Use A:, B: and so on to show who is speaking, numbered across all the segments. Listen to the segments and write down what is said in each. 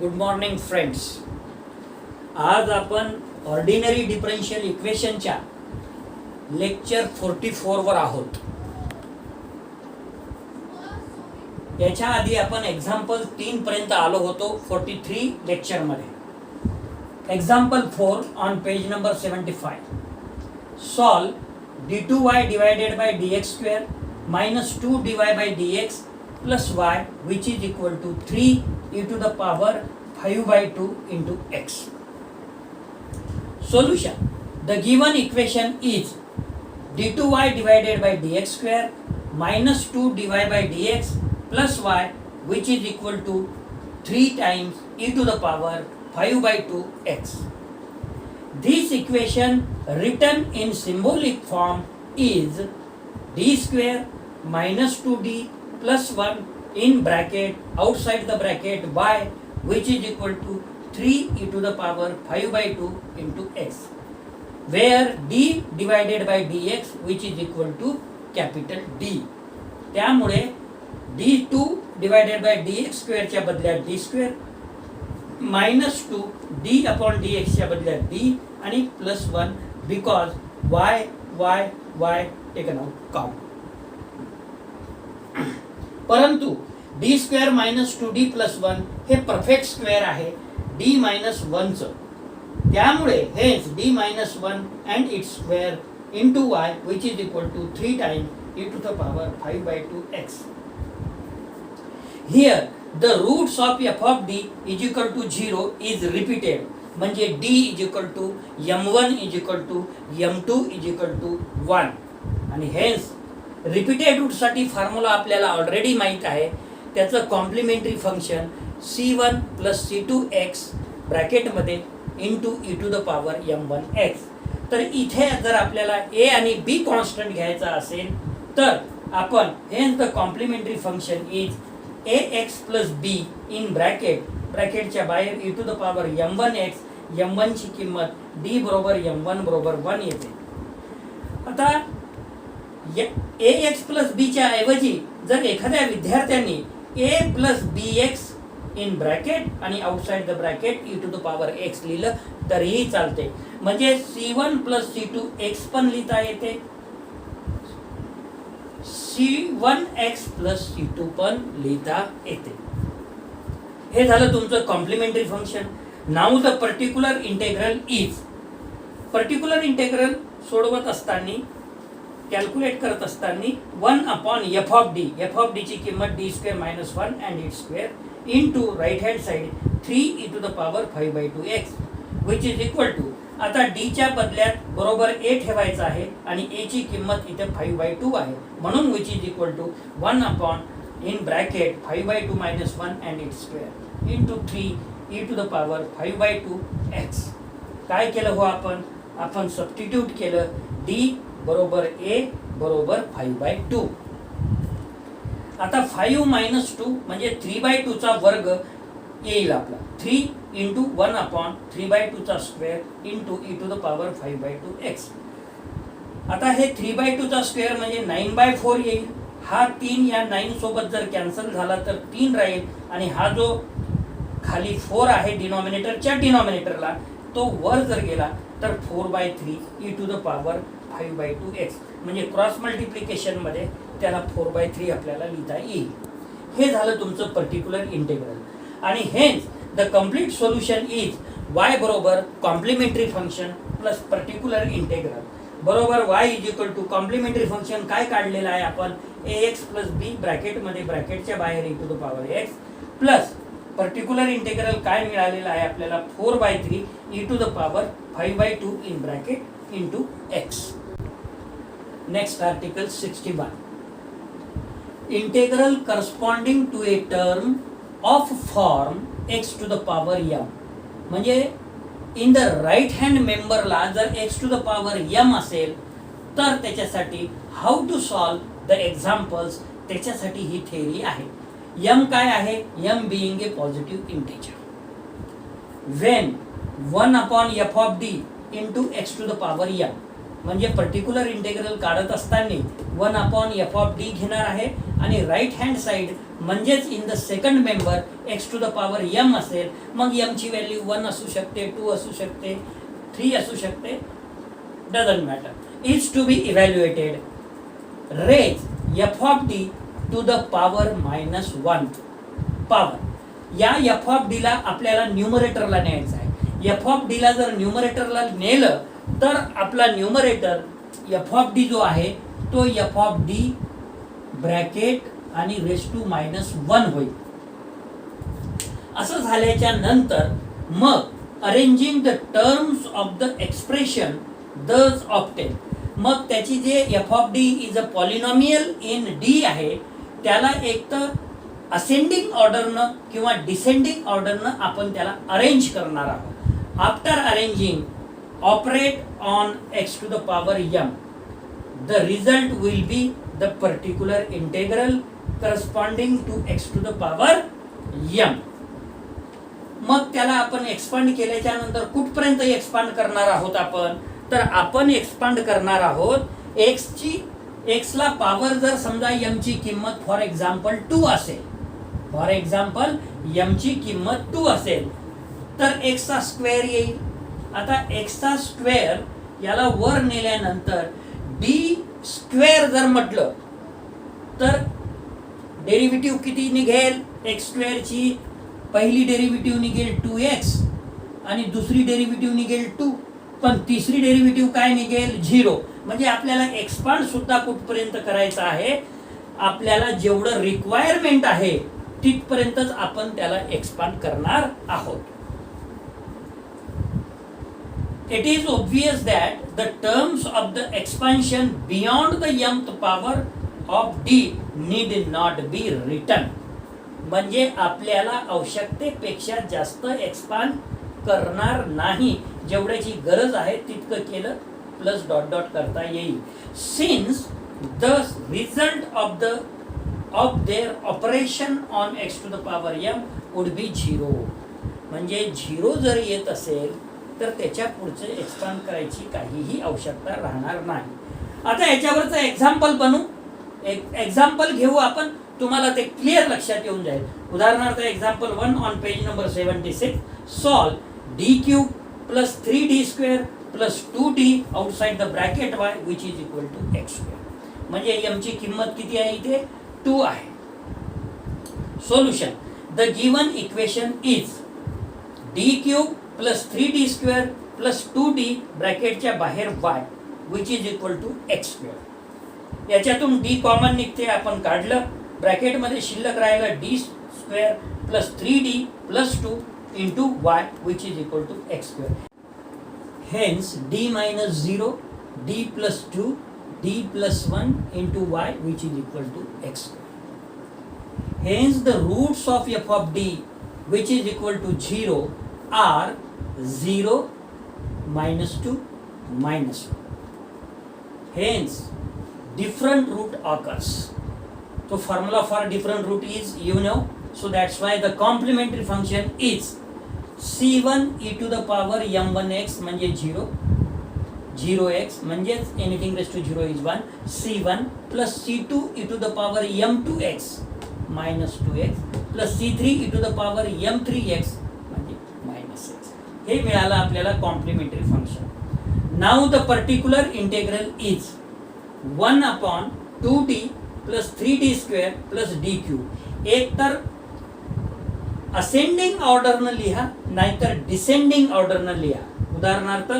A: Good morning friends. आज आपण ordinary differential इक्वेशनच्या लेक्चर 44 वर आहोत. याच्या आधी आपण एक्झाम्पल 3 पर्यंत आलो होतो 43 लेक्चर मध्ये. Example 4 on page number 75. Solve d2y divided by dx square minus 2dy by dx plus y which is equal to 3 e to the power 5 by 2 into x. Solution. The given equation is d2y divided by dx square minus 2dy by dx plus y which is equal to 3 times e to the power 5 by 2 x. This equation written in symbolic form is d square minus 2d plus 1 in bracket outside the bracket y which is equal to 3 e to the power 5 by 2 into x, where d divided by dx which is equal to capital D. त्यामुळे d2 divided by dx square च्या बदल्यात d square minus 2 d upon dx च्या बदल्यात d आणि plus 1 because y taken out count. परंतु d square minus 2d plus 1 हे perfect square आहे d minus 1 चं. त्यामुळे हेच d minus 1 and its square into y which is equal to 3 times e to the power 5 by 2x. Here the roots of f of d is equal to 0 is repeated. म्हणजे d is equal to m1 is equal to m2 is equal to 1 आणि हेच repeated root साठी formula आपल्याला already माहित आहे. त्याचं complementary function c1 plus c2x ब्रॅकेटमध्ये into e to the power m1x. तर इथे जर आपल्याला a आणि b कॉन्स्टंट घ्यायचा असेल तर आपण हेच the complementary function is ax plus b in ब्रॅकेटच्या बाहेर e to the power m1x. m1 ची किंमत d बरोबर m1 बरोबर 1 येते. आता ax प्लस b च्या ऐवजी जर एखाद्या विद्यार्थ्यांनी a plus bx in bracket आणि outside the bracket e to the power x लिहिलं तरीही चालते. म्हणजे c1 प्लस c2x पण लिहिता येते, c1x प्लस c2 पण लिहिता येते. हे झालं तुमचं complementary function. Now the particular integral is. Particular integral सोडवत असताना कॅल्क्युलेट करत असताना 1 अपॉन एफ ऑफ डी ची किंमत d square minus 1 and it square into right hand side 3 e to the power 5 by 2x which is equal to. आता d च्या बदल्यात बरोबर a ठेवायचा आहे आणि a ची किंमत इथे 5 by 2 आहे म्हणून which is equal to 1 upon in bracket 5 by 2 minus 1 and it square into 3 e to the power 5 by 2x. काय केलं हो आपण सबस्टिट्यूट केलं. d बरोबर a बरोबर 5 by 2. आता 5 मायनस 2 म्हणजे 3 by 2 चा वर्ग येईल आपला. 3 इंटू 1 अपॉन 3 by 2 चा square into e to the power 5 by 2x. आता हे 3 by 2 चा स्क्वेअर म्हणजे 9 by 4 येईल. हा 3 या 9 सोबत जर कॅन्सल झाला तर 3 राहील आणि हा जो खाली 4 आहे डिनॉमिनेटरच्या डिनॉमिनेटरला तो वर जर गेला तर 4 by 3 e to the power 5 by 2x म्हणजे क्रॉस मल्टिप्लिकेशन मध्ये त्याला 4 by 3 आपल्याला लिहिता येईल. हे झालं तुमचं पर्टिक्युलर इंटेग्रल आणि हेच the complete solution is y बरोबर complementary function plus particular integral बरोबर y is equal to complementary function काय काढलेलं आहे आपण ax प्लस b ब्रॅकेटमध्ये ब्रॅकेटच्या बाहेर e to the power x plus particular integral काय मिळालेलं आहे आपल्याला 4 by 3 e to the power 5 by 2 in bracket into x. Next article 61. Integral corresponding to a term of form x to the power m. म्हणजे in the right hand मेंबरला जर x to the power m असेल तर त्याच्यासाठी how to solve the examples त्याच्यासाठी ही theory आहे. m काय आहे. m being a positive integer. when 1 upon f of d into x to the power m म्हणजे पर्टिक्युलर इंटेग्रल काढत असताना 1 अपॉन एफ ऑफ डी घेणार आहे आणि राईट हँड साइड म्हणजेच in the second member x to the power m असेल, मग m ची व्हॅल्यू 1 असू शकते, 2 असू शकते, 3 असू शकते, doesn't matter. Is to be evaluated raise f of d to the power -1 power. या एफ ऑफ डी ला आपल्याला न्यूमरेटरला न्यायचं आहे. एफ ऑफ डी ला जर न्यूमरेटरला नेलं तर आपला न्यूमरेटर एफ ऑफ डी जो आहे तो एफ ऑफ डी ब्रॅकेट आणि रेस टू -1 होईल. असं झाल्याच्या नंतर मग arranging the terms of the expression दज ऑप्टेन, मग त्याची जे F of D is a polynomial in D आहे त्याला एक तर असेंडिंग ऑर्डरनं किंवा डिसेंडिंग ऑर्डरनं आपण त्याला अरेंज करणार आहोत. After arranging operate on X to the power m, the result will be the particular integral corresponding to X to the power m. मग त्याला आपण एक्सपांड केल्याच्या नंतर कुठपर्यंत एक्सपांड करणार आहोत आपण, तर आपण एक्सपांड करणार आहोत एक्सला पॉवर जर समजा m ची किंमत फॉर एक्झाम्पल 2 असेल, फॉर एक्झाम्पल m ची किंमत 2 असेल तर x चा स्क्वेअर येईल. आता x चा स्क्वेअर याला वर नेल्यानंतर d स्क्वेअर जर म्हटलं तर डेरिव्हेटिव्ह किती निघेल, x स्क्वेअर ची पहिली डेरिव्हेटिव्ह निघेल 2x आणि दुसरी डेरिव्हेटिव्ह निघेल 2, पण तिसरी डेरिव्हेटिव्ह काय निघेल 0. म्हणजे आपल्याला एक्सपांड सुद्धा कुठपर्यंत करायचं आहे, आपल्याला जेवढं रिक्वायरमेंट आहे तिथपर्यंतच आपण त्याला एक्सपांड करणार आहोत. It is obvious that the terms of the expansion beyond the mth power of d need not be written. म्हणजे आपल्याला आवश्यकतेपेक्षा जास्त एक्सपांड करणार नाही, जेवढ्याची गरज आहे तितकं केलं प्लस डॉट डॉट करता येईल. Since the result of their operation on X to the power m would be 0. म्हणजे 0 जर येत असेल तर त्याच्या पुढचे एक्सपांड करायची काहीही आवश्यकता राहणार नाही. आता याच्यावरचं एक्झाम्पल बनवू, एक एक्झाम्पल घेऊ आपण, तुम्हाला ते क्लिअर लक्षात येऊन जाईल. उदाहरणार्थ example 1 on page number 76. Solve d cube plus 3d square plus 2d outside the bracket y which is equal to x square. म्हणजे m ची किंमत किती आहे इथे 2 आहे. Solution, the given equation is d cube plus 3d square plus 2d ब्रॅकेटच्या बाहेर y which is equal to x square. याच्यातून d कॉमन निघते, आपण काढलं, ब्रॅकेटमध्ये शिल्लक राहिलं d square plus 3d plus 2 into y which is equal to x square. Hence d minus 0, d plus 2, d plus 1 into y which is equal to x square. Hence the roots of f of d which is equal to 0 are 0, -2, -1. Hence, different root occurs. So formula for different root is, you know, so that's why the complementary function is c1 e to the power m1x म्हणजे 0, 0x म्हणजेच anything raised to 0 is 1, c1 plus c2 e to the power m2x minus 2x plus c3 e to the power m3x हे मिळालं आपल्याला complementary function. Now the particular integral is 1 upon 2d plus 3d square plus d cube. एक तर ascending ऑर्डरनं लिहा नाहीतर descending ऑर्डरनं लिहा. उदाहरणार्थ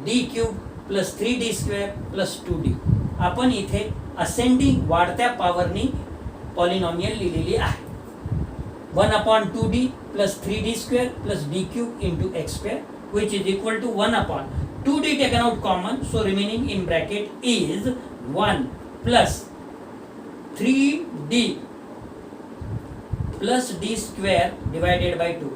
A: d cube plus 3d square plus 2d. आपण इथे असेंडिंग वाढत्या पॉवरनी पॉलिनॉमियल लिहिलेली आहे. 1 upon 2d plus 3d square plus d cube into x square which is equal to 1 upon 2d taken out common, so remaining in bracket is 1 plus 3d plus d square divided by 2.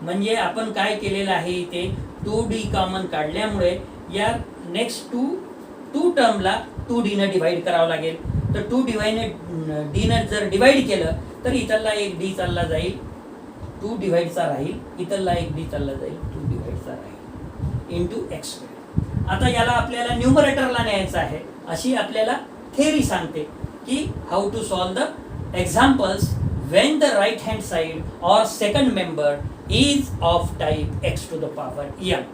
A: म्हणजे आपण काय केलेलं आहे इथे 2d common काढल्यामुळे या next 2 टर्मला 2d ने divide करावं लागेल. तर 2 d ने जर डिवाइड केलं तर इथला एक d चालला जाईल, 2 डिवाइडचा राहील, इथला एक d चालला जाईल, 2 डिवाइडचा राहील इंटू x स्क्वेअर. आता याला आपल्याला न्यूमरेटरला न्यायचं आहे अशी आपल्याला थेअरी सांगते की how to solve the examples when the right hand side or second member is of type x to the power m.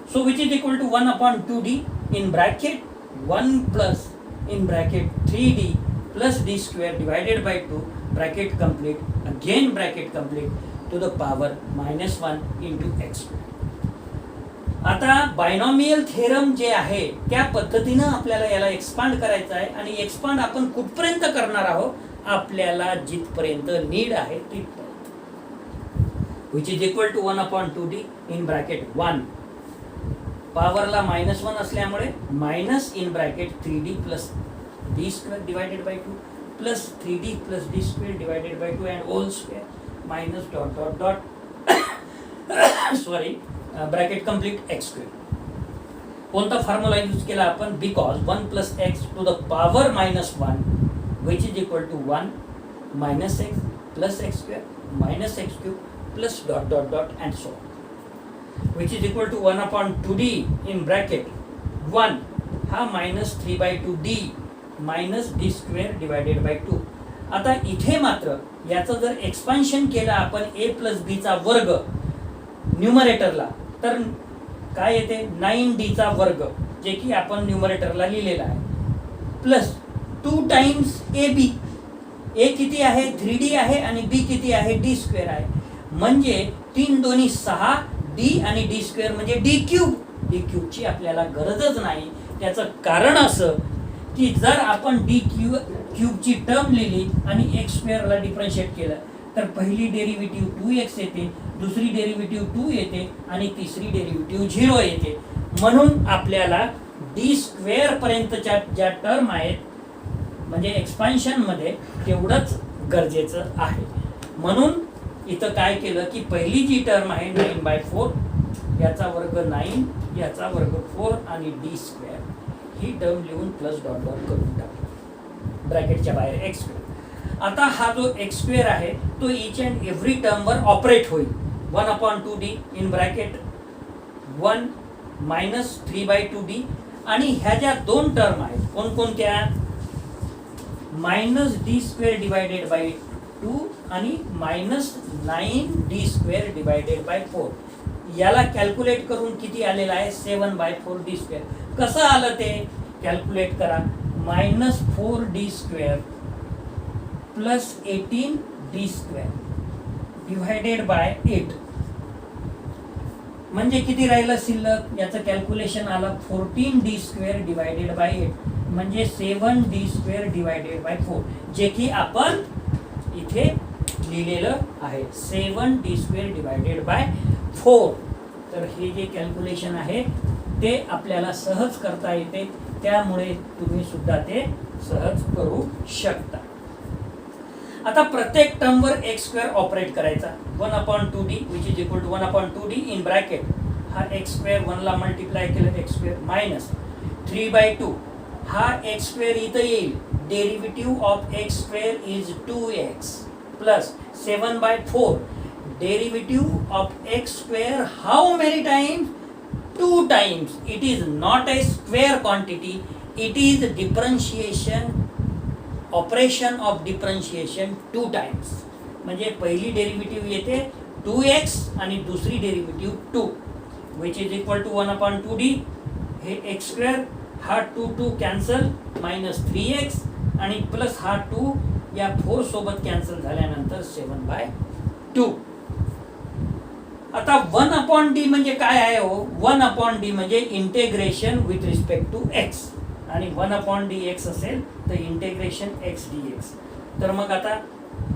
A: So which is equal to 1 upon 2d in bracket 1 plus in bracket 3d plus d square divided by 2 bracket complete, again bracket complete, to the power minus 1 into x square. आता binomial theorem जे आहे त्या पद्धतीनं आपल्याला याला expand करायचं आहे आणि एक्सपांड आपण कुठपर्यंत करणार आहोत, आपल्याला जिथपर्यंत नीड आहे तिथपर्यंत. Which is equal to 1 upon 2d in bracket 1 पॉवरला मायनस 1 असल्यामुळे minus in bracket 3d plus d square divided by 2 plus 3d plus d square divided by 2 and whole square minus dot dot dot sorry bracket complete x square. कोणता formula use केला आपण, because 1 plus x to the power minus 1 which is equal to 1 minus x plus x square minus X cube plus dot dot dot and so which is equal to 1 upon 2d in bracket 1 हा minus 3/2d minus D square divided by 2. आता इथे मात्र याचं जर expansion केलं आपण a plus बीचा वर्ग न्यूमरेटरला, तर काय येते 9d चा वर्ग, जे की आपण न्यूमरेटरला लिहिलेला आहे, प्लस 2 टाइम्स ab. a किती आहे 3d आहे आणि b किती आहे d स्क्वेअर आहे, म्हणजे 3 दोन्ही 6 d आणि d स्क्वेअर म्हणजे d क्यूब. d क्यूबची आपल्याला गरजच नाही. त्याचं कारण असं की जर आपण d क्यूबची टर्म लिहिली आणि x स्क्वेअरला डिफरन्शिएट केलं तर पहिली डेरिव्हेटिव्ह 2x येते, दुसरी डेरिव्हेटिव्ह 2 येते आणि तिसरी डेरिव्हेटिव्ह 0 येते. म्हणून आपल्याला डी स्क्वेअर पर्यंतच्या ज्या टर्म आहेत म्हणजे एक्सपान्शन मध्ये तेवढंच गरजेचं आहे. म्हणून इथं काय केलं की पहिली जी टर्म आहे 9/4 याचा वर्ग 9 याचा वर्ग 4 आणि डी स्क्वेअर ही टर्म लिहून प्लस डॉट डॉट करून टाकू ब्रॅकेटच्या बाहेर एक्स स्क्वेअर. आता हा जो एक्स स्क्वेअर आहे तो इच अँड एव्हरी टर्मवर ऑपरेट होईल. 1 upon 2d in bracket 1 minus 3/2d आणि ह्या ज्या दोन टर्म आहेत कोणकोणत्या, minus D square divided by 2 आणि minus 9d square divided bye 4. याला कॅल्क्युलेट करून किती आलेलं आहे 7/4d स्क्वेअर. कसं आलं ते कॅल्क्युलेट करा. Minus 4d square plus 18d square divided bye 8 म्हणजे किती राहिलं शिल्लक, याचं कॅल्क्युलेशन आलं 14d स्क्वेअर डिवायडेड बाय 8 म्हणजे 7d स्क्वेअर डिवायडेड बाय 4, जे की आपण इथे लिहिलेलं आहे 7d स्क्वेअर डिवायडेड बाय 4. तर हे जे कॅल्क्युलेशन आहे ते आपल्याला सहज करता येते, त्यामुळे तुम्ही सुद्धा ते सहज करू शकता. आता प्रत्येक टर्मवर एक्स स्क्वेअर ऑपरेट करायचा. 1 upon 2d which is equal to 1 upon 2d in bracket हा एक्स स्क्वेअर 1 ला मल्टिप्लाय केलं एक्स स्क्वेअर मायनस 3/2 हा एक्स स्क्वेअर इथं येईल. Derivative of X square is 2x plus 7/4 derivative of X square how many times 2 times. It is not a square quantity, it is differentiation operation of differentiation 2 times. म्हणजे पहिली derivative येते 2x आणि दुसरी derivative 2 which is equal to 1 upon 2d हे x square हा 2 cancel minus 3x आणि plus हा 2 या 4 सोबत कॅन्सल झाल्यानंतर 7/2. आता 1 अपॉन d म्हणजे काय आहे हो, 1 अपॉन d म्हणजे integration with respect to x आणि 1 अपॉन dx असेल तर इंटेग्रेशन x dx. तर मग आता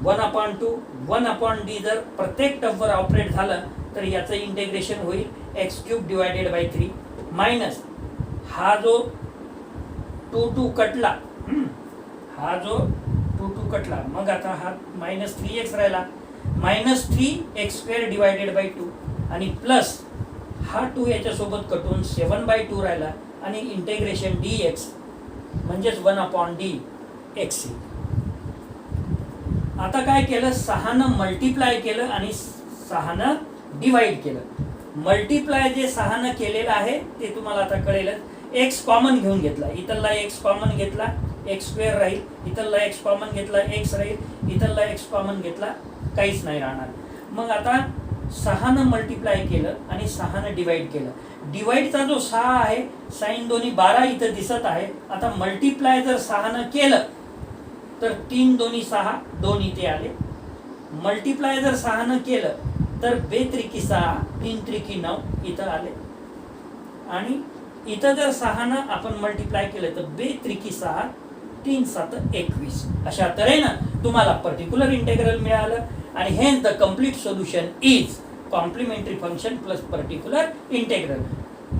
A: 1 अपॉन 2 1 अपॉन d जर प्रत्येक टर्मवर ऑपरेट झालं तर याचं इंटेग्रेशन होईल x cube divided by 3 minus हा जो 2 कटला, हा जो 2 कटला, मग आता हा मायनस 3x राहिला minus 3x square divided by 2 आणि प्लस हा 2 याच्यासोबत कटून 7/2 राहिला आणि इंटेग्रेशन dx म्हणजेच 1 अपॉन d x. आता काय केलं 6 मल्टिप्लाय केलं आणि 6 डिवाइड केलं. मल्टिप्लाय जे 6 केलेलं आहे ते तुम्हाला आता कळेलच. x कॉमन घेऊन घेतला, इथला x कॉमन घेतला, एक्स स्क्वेअर राहील, इथला एक्स कॉमन घेतला एक्स राहील, इथला एक्स कॉमन घेतला काहीच नाही राहणार. मग आता 6 मल्टिप्लाय केलं आणि 6 डिवाइड केलं. डिवाइडचा जो 6 आहे साइन दोन्ही 12 इथं दिसत आहे. आता मल्टिप्लाय जर 6 केलं तर 3 दोन्ही 6 2 इथे आले. मल्टिप्लाय जर 6 केलं तर 2 त्रिकी 6 3 त्रिकी 9 इथं आले. आणि इथं जर 6 आपण मल्टिप्लाय केलं तर 2 त्रिकी 6 3 7 21. अशा तऱ्हेनं तुम्हाला पर्टिक्युलर इंटेग्रल मिळालं. आणि hence the complete solution is complementary function plus particular integral.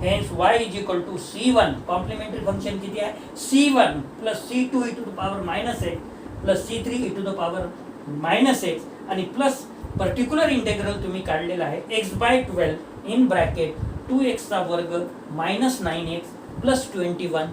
A: Hence y is equal to c1. Complementary function किती आहे? c1 plus c2 e to the power minus x plus c3 e to the power minus x आणि plus particular integral तुम्ही काढलेला आहे x/12 in bracket 2x चा वर्ग minus 9x plus 21